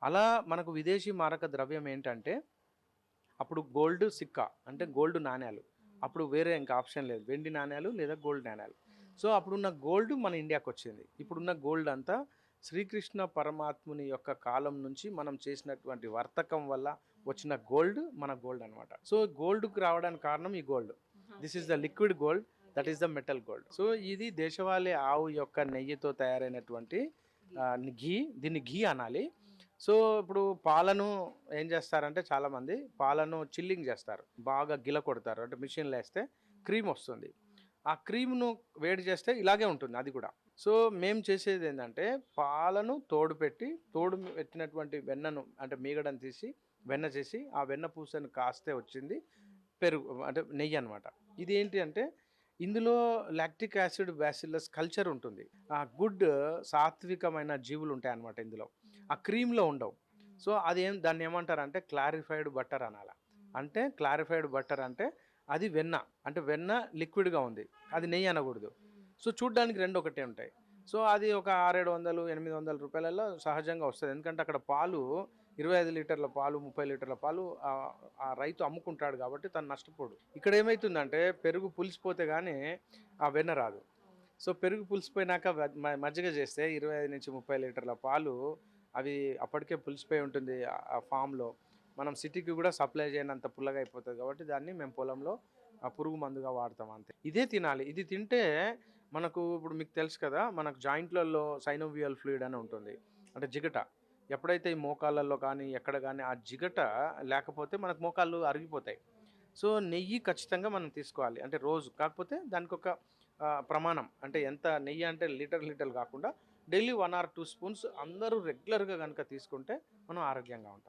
అలా మనకు విదేశీ మారక ద్రవ్యం ఏంటంటే అప్పుడు గోల్డ్ సిక్కా అంటే గోల్డ్ నాణేలు. అప్పుడు వేరే ఇంకా ఆప్షన్ లేదు. వెండి నాణేలు లేదా గోల్డ్ నాణేలు. సో, అప్పుడున్న గోల్డ్ మన ఇండియాకొచ్చింది. ఇప్పుడున్న గోల్డ్ అంతా శ్రీకృష్ణ పరమాత్ముని యొక్క కాలం నుంచి మనం చేసినటువంటి వర్తకం వల్ల వచ్చిన గోల్డ్ మన గోల్డ్ అనమాట. సో, గోల్డ్‌కి రావడానికి కారణం ఈ gold. This is the liquid gold. That is the metal gold. So, ఇది దేశవాళీ ఆవు యొక్క నెయ్యితో తయారైనటువంటి ఘీ. దీన్ని ఘీ అనాలి. సో, ఇప్పుడు పాలను ఏం చేస్తారంటే చాలామంది పాలను చిల్లింగ్ చేస్తారు. బాగా గిలకొడతారు. అంటే మిషన్‌లో ఏస్తే క్రీమ్ వస్తుంది. ఆ క్రీమ్‌ను వేడి చేస్తే ఇలాగే ఉంటుంది అది కూడా. సో, మేము చేసేదేందంటే పాలను తోడు పెట్టి, పెట్టినటువంటి వెన్నను అంటే మీగడని తీసి వెన్న చేసి, ఆ వెన్న పూసను కాస్తే వచ్చింది పెరుగు అంటే నెయ్యనమాట. ఇదేంటి అంటే ఇందులో లాక్టిక్ యాసిడ్, బ్యాసిల్లస్ కల్చర్ ఉంటుంది. ఆ గుడ్ సాత్వికమైన జీవులుంటాయన్నమాట ఇందులో. ఆ క్రీమ్‌లో ఉండవు. సో, దాన్నేమంటారంటే క్లారిఫైడ్ బటర్ అనాల. అంటే క్లారిఫైడ్ బటర్ అంటే అది వెన్న. అంటే వెన్న లిక్విడ్‌గా ఉంది. అది నెయ్యి అనకూడదు. సో, చూడ్డానికి 2 ఒకటే ఉంటాయి. సో, అది ఒక 600, 700, 800 రూపాయలలో సహజంగా వస్తది. ఎందుకంటే అక్కడ పాలు 25 లీటర్ల పాలు, 30 లీటర్ల పాలు ఆ రైతు అమ్ముకుంటాడు కాబట్టి తను నష్టపోడు. ఇక్కడ ఏమైతుందంటే పెరుగు పులిసిపోతే గానీ ఆ వెన్న రాదు. సో, పెరుగు పులిసిపోయినాక మజ్జిగ చేస్తే 25-30 లీటర్ల పాలు అవి అప్పటికే పులిసిపోయి ఉంటుంది ఆ ఫామ్‌లో. మనం సిటీకి కూడా సప్లై చేయనంత పుల్లగా అయిపోతది కాబట్టి దాన్ని మేము పొలంలో పురుగు మందుగా వాడతాం అంతే. ఇదే తినాలి. ఇది తింటే మనకు ఇప్పుడు మీకు తెలుసు కదా! మనకు జాయింట్‌లలో సైనోవియల్ ఫ్లూయిడ్ అని ఉంటుంది. అంటే జిగట. ఎప్పుడైతే ఈ మోకాళ్ళలో కానీ, ఎక్కడ గానీ ఆ జిగట లేకపోతే మనకు మోకాళ్ళు అరిగిపోతాయి. సో, నెయ్యి ఖచ్చితంగా మనం తీసుకోవాలి. అంటే రోజు. కాకపోతే దానికొక ప్రమాణం. అంటే ఎంత నెయ్యి అంటే లీటర్లు కాకుండా డైలీ 1 ఆర్ 2 స్పూన్స్ అందరూ రెగ్యులర్‌గా గనుక తీసుకుంటే మనం ఆరోగ్యంగా ఉంటాం.